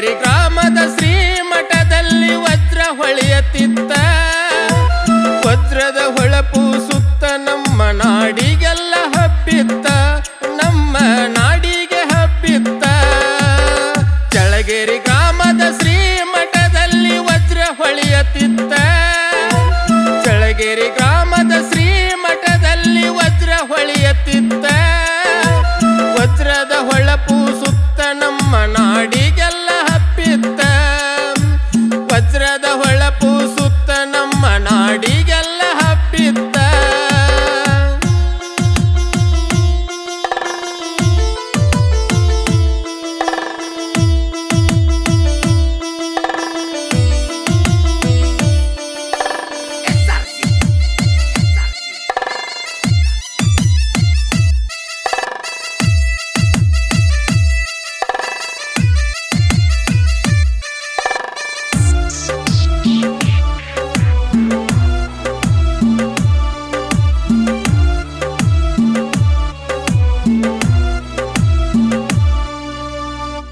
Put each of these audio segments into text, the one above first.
ಚಳಗೇರಿ ಗ್ರಾಮದ ಶ್ರೀಮಠದಲ್ಲಿ ವಜ್ರ ಹೊಳೆಯುತ್ತಿತ್ತ. ವಜ್ರದ ಹೊಳಪು ಸುತ್ತ ನಮ್ಮ ನಾಡಿಗೆಲ್ಲ ಹಬ್ಬಿತ್ತ, ನಮ್ಮ ನಾಡಿಗೆ ಹಬ್ಬಿತ್ತ. ಚಳಗೇರಿ ಗ್ರಾಮದ ಶ್ರೀಮಠದಲ್ಲಿ ವಜ್ರ ಹೊಳೆಯುತ್ತಿತ್ತ. ಚಳಗೇರಿ ಗ್ರಾಮದ ಶ್ರೀಮಠದಲ್ಲಿ ವಜ್ರ ಹೊಳೆಯುತ್ತಿತ್ತ. ವಜ್ರದ ಹೊಳಪು ಸುತ್ತ ನಮ್ಮ ನಾಡಿಗೆಲ್ಲ ಹಬ್ಬಿತ್ತ. ವಜ್ರದ ಹೊಳಪು ಸುತ್ತ ನಮ್ಮ ನಾಡಿಗೆಲ್ಲ ಹಬ್ಬಿತ್ತ.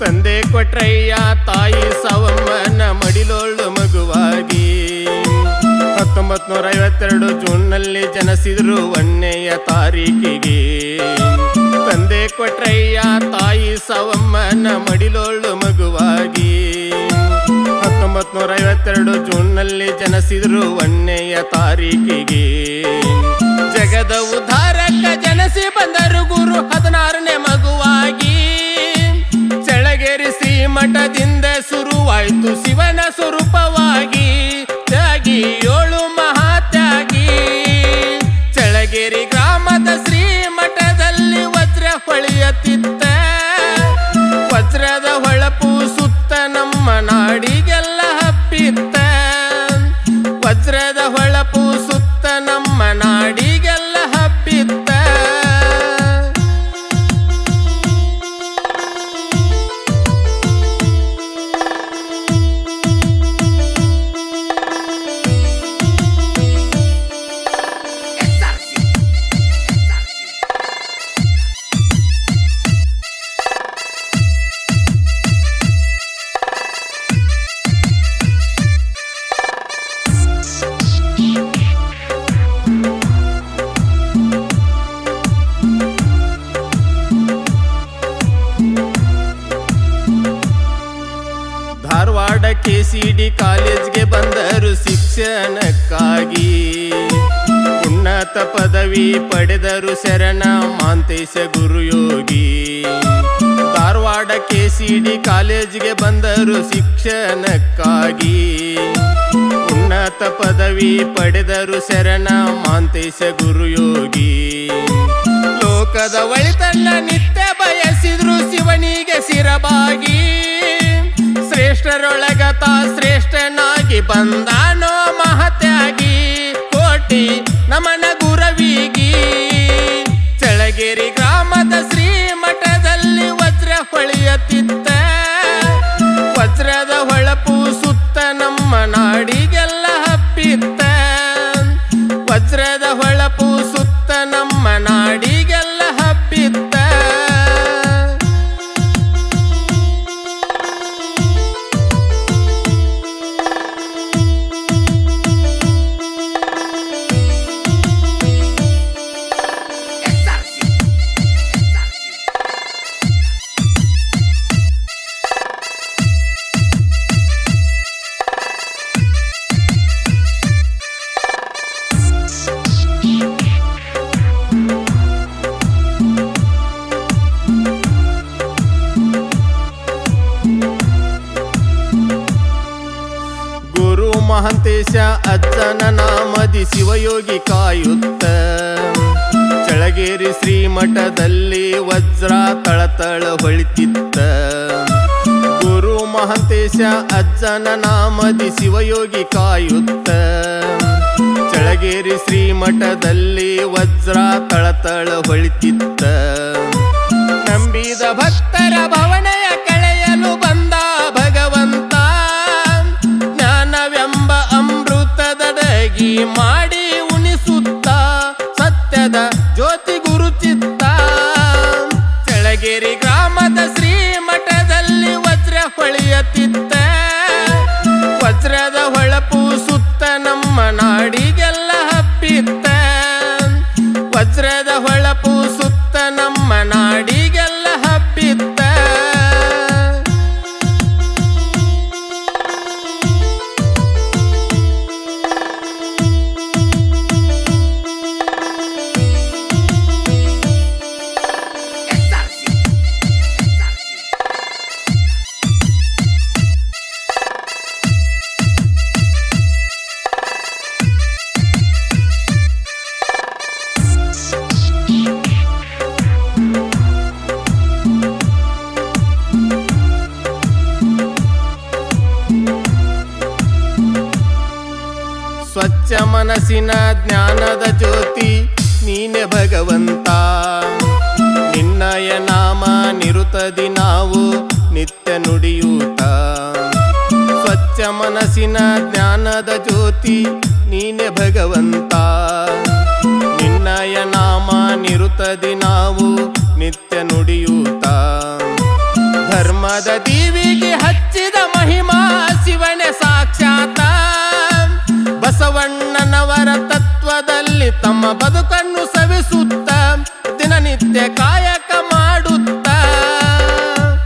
ತಂದೆ ಕೊಟ್ರಯ್ಯ ತಾಯಿ ಸವಮ್ಮನ ಮಡಿಲೋಳು ಮಗುವಾಗಿ 1952 ಜೂನ್ನಲ್ಲಿ ಜನಿಸಿದ್ರು 1ನೇ ತಾರೀಕಿಗೆ. ತಂದೆ ಕೊಟ್ರಯ್ಯ ತಾಯಿ ಸವಮ್ಮನ ಮಡಿಲೋಳು ಮಗುವಾಗಿ 1952 ಜೂನ್ನಲ್ಲಿ ಜನಿಸಿದ್ರು 1ನೇ ತಾರೀಕಿಗೆ. ಜಗದ ಉದ್ಧಾರಕ ಜನಿಸಿ ಬಂದರು ಗುರು 16ನೇ ಮಗುವಾಗಿ. ಚಳಗೇರಿ ಶ್ರೀಮಠದಿಂದ ಶುರುವಾಯಿತು ಶಿವನ ಸ್ವರೂಪವಾಗಿ. ತ್ಯಾಗಿ 7 ಮಹಾತ್ಯಾಗಿ. ಚಳಗೇರಿ ಗ್ರಾಮದ ಶ್ರೀಮಠದಲ್ಲಿ ವಜ್ರ ಹೊಳೆಯುತ್ತಿತ್ತ. ವಜ್ರದ ಹೊಳಪು ಸುತ್ತ ನಮ್ಮ ನಾಡಿಗೆಲ್ಲ ಹಬ್ಬಿತ್ತ. ವಜ್ರದ ಹೊಳಪು ಸುತ್ತ ನಮ್ಮ ನಾಡಿಗೆಲ್ಲ ಹಬ್ಬಿತ್ತ. ಧಾರವಾಡ KCD ಕಾಲೇಜ್ಗೆ ಬಂದರು ಶಿಕ್ಷಣಕ್ಕಾಗಿ. ಉನ್ನತ ಪದವಿ ಪಡೆದರು ಶರಣ ಮಾಂತೇಶ ಗುರುಯೋಗಿ. ಧಾರವಾಡ KCD ಕಾಲೇಜ್ಗೆ ಬಂದರು ಶಿಕ್ಷಣಕ್ಕಾಗಿ. ಉನ್ನತ ಪದವಿ ಪಡೆದರು ಶರಣ ಮಾಂತೇಶ ಗುರುಯೋಗಿ. ಲೋಕದ ಒಳಿತನ್ನ ನಿತ್ಯ ಬಯಸಿದ್ರು ಶಿವನಿಗೆ ಶಿರಬಾಗಿ. ಶ್ರೇಷ್ಠರೊಳಗತ ಶ್ರೇಷ್ಠನಾಗಿ ಬಂದಾನೋ ಮಹತ್ಯಾಗಿ. ಕೋಟಿ ನಮನ ಗುರವಿಗಿ. ಚಳಗೇರಿ ಗ್ರಾಮದ ಶ್ರೀಮಠದಲ್ಲಿ ವಜ್ರ ಹೊಳೆಯುತ್ತಿತ್ತ. ವಜ್ರದ ಹೊಳಪು ಸುತ್ತ ನಮ್ಮ ನಾಡಿಗೆಲ್ಲ ಹಬ್ಬಿತ್ತ. ವಜ್ರದ ಹೊಳಪು ಸುತ್ತ ನಮ್ಮ ನಾಡಿಗೆಲ್ಲ ಹಬ್ಬಿತ್ತ. ಮಹಾಂತೇಶ ಅಜ್ಜನ ನಾಮದಿ ಶಿವಯೋಗಿ ಕಾಯುತ್ತ. ಚಳಗೇರಿ ಶ್ರೀಮಠದಲ್ಲಿ ವಜ್ರ ತಳತಳ ಹೊಳಿತಿತ್ತ. ಗುರು ಮಹಾಂತೇಶ ಅಜ್ಜನ ನಾಮದಿ ಶಿವಯೋಗಿ ಕಾಯುತ್ತ. ಚಳಗೇರಿ ಶ್ರೀಮಠದಲ್ಲಿ ವಜ್ರ ತಳತಳ ಹೊಳಿತಿತ್ತ. ನಂಬಿದ ಭಕ್ತರ ಭವನಯ ಕಳೆಯಲು ಬಂದ ಭಗವಂತ. ಅಮೃತದಡಗಿ ಮಾಡಿ ಉಣಿಸುತ್ತ ಸತ್ಯದ ಜ್ಯೋತಿ ಗುರುಚಿತ್ತ. ಚಳಗೇರಿ ಗ್ರಾಮದ ಶ್ರೀಮಠದಲ್ಲಿ ವಜ್ರ ಹೊಳೆಯುತ್ತ. ಹೊಳೆಯುತ್ತಿತ್ತ ವಜ್ರದ ಹೊಳಪು ಸುತ್ತ ನಮ್ಮ ನಾಡಿಗೆಲ್ಲ ಹಬ್ಬಿತ್ತ ವಜ್ರದ ಹೊಳಪು ಸುತ್ತ ನಮ್ಮ ನಾಡಿಗೆಲ್ಲ ಹಬ್ಬಿತ್ತ ಸ್ವಚ್ಛ ಮನಸ್ಸಿನ ಜ್ಞಾನದ ಜ್ಯೋತಿ ನೀನೆ ಭಗವಂತ ನಿನ್ನಯ ನಾಮ ನಿರುತದಿ ನಾವು ನಿತ್ಯ ನುಡಿಯೂತ ಸ್ವಚ್ಛ ಮನಸ್ಸಿನ ಜ್ಞಾನದ ಜ್ಯೋತಿ ನೀನೆ ಭಗವಂತ ನಿನ್ನಯ ನಾಮ ನಿರುತದಿ ನಾವು ನಿತ್ಯ ನುಡಿಯೂತ ಧರ್ಮದ ದೀವಿಗೆ ಹಚ್ಚಿದ ಮಹಿಮಾ ಶಿವನೇ ಸಾಕ್ಷಾತ ಬಸವಣ್ಣನವರ ತತ್ವದಲ್ಲಿ ತಮ್ಮ ಬದುಕನ್ನು ಸವಿಸುತ್ತ ದಿನನಿತ್ಯ ಕಾಯಕ ಮಾಡುತ್ತ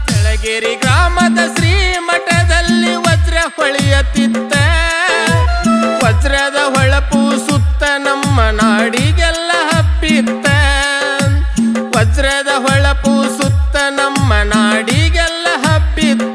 ಕೆಳಗೇರಿ ಗ್ರಾಮದ ಶ್ರೀಮಠದಲ್ಲಿ ವಜ್ರ ಹೊಳೆಯುತ್ತಿತ್ತ ವಜ್ರದ ಹೊಳಪು ಸುತ್ತ ನಮ್ಮ ನಾಡಿಗೆಲ್ಲ ಹಬ್ಬಿತ್ತ ವಜ್ರದ ಹೊಳಪು ಸುತ್ತ ನಮ್ಮ ನಾಡಿಗೆಲ್ಲ ಹಬ್ಬಿತ್ತ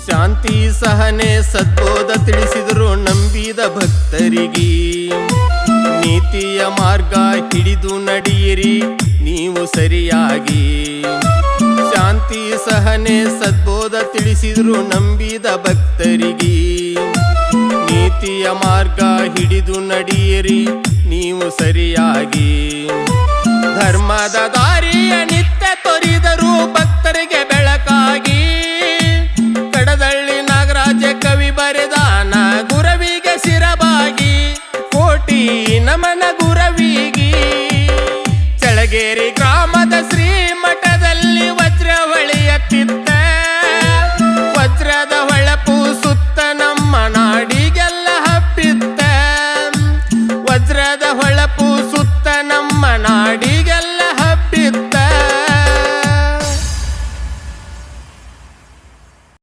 ಶಾಂತಿ ಸಹನೆ ಸದ್ಬೋಧ ತಿಳಿಸಿದರು ನಂಬಿದ ಭಕ್ತರಿಗೆ ನೀತಿಯ ಮಾರ್ಗ ಹಿಡಿದು ನಡೆಯಿರಿ ನೀವು ಸರಿಯಾಗಿ ಶಾಂತಿ ಸಹನೆ ಸದ್ಬೋಧ ತಿಳಿಸಿದರು ನಂಬಿದ ಭಕ್ತರಿಗೆ ನೀತಿಯ ಮಾರ್ಗ ಹಿಡಿದು ನಡೆಯಿರಿ ನೀವು ಸರಿಯಾಗಿ ಧರ್ಮದ ದಾರಿಯ ನಿತ್ಯ ತೊರಿದರು ಭಕ್ತರಿಗೆ ಬೆಳಕಾಗಿ ಕಡದಳ್ಳಿ ನಾಗರಾಜ ಕವಿ ಬರೆದಾನ ಗುರವಿಗೆ ಶಿರಬಾಗಿ ಕೋಟಿ ನಮನ ಗುರವಿಗಿ ಚಳಗೇರಿ ಗ್ರಾಮದ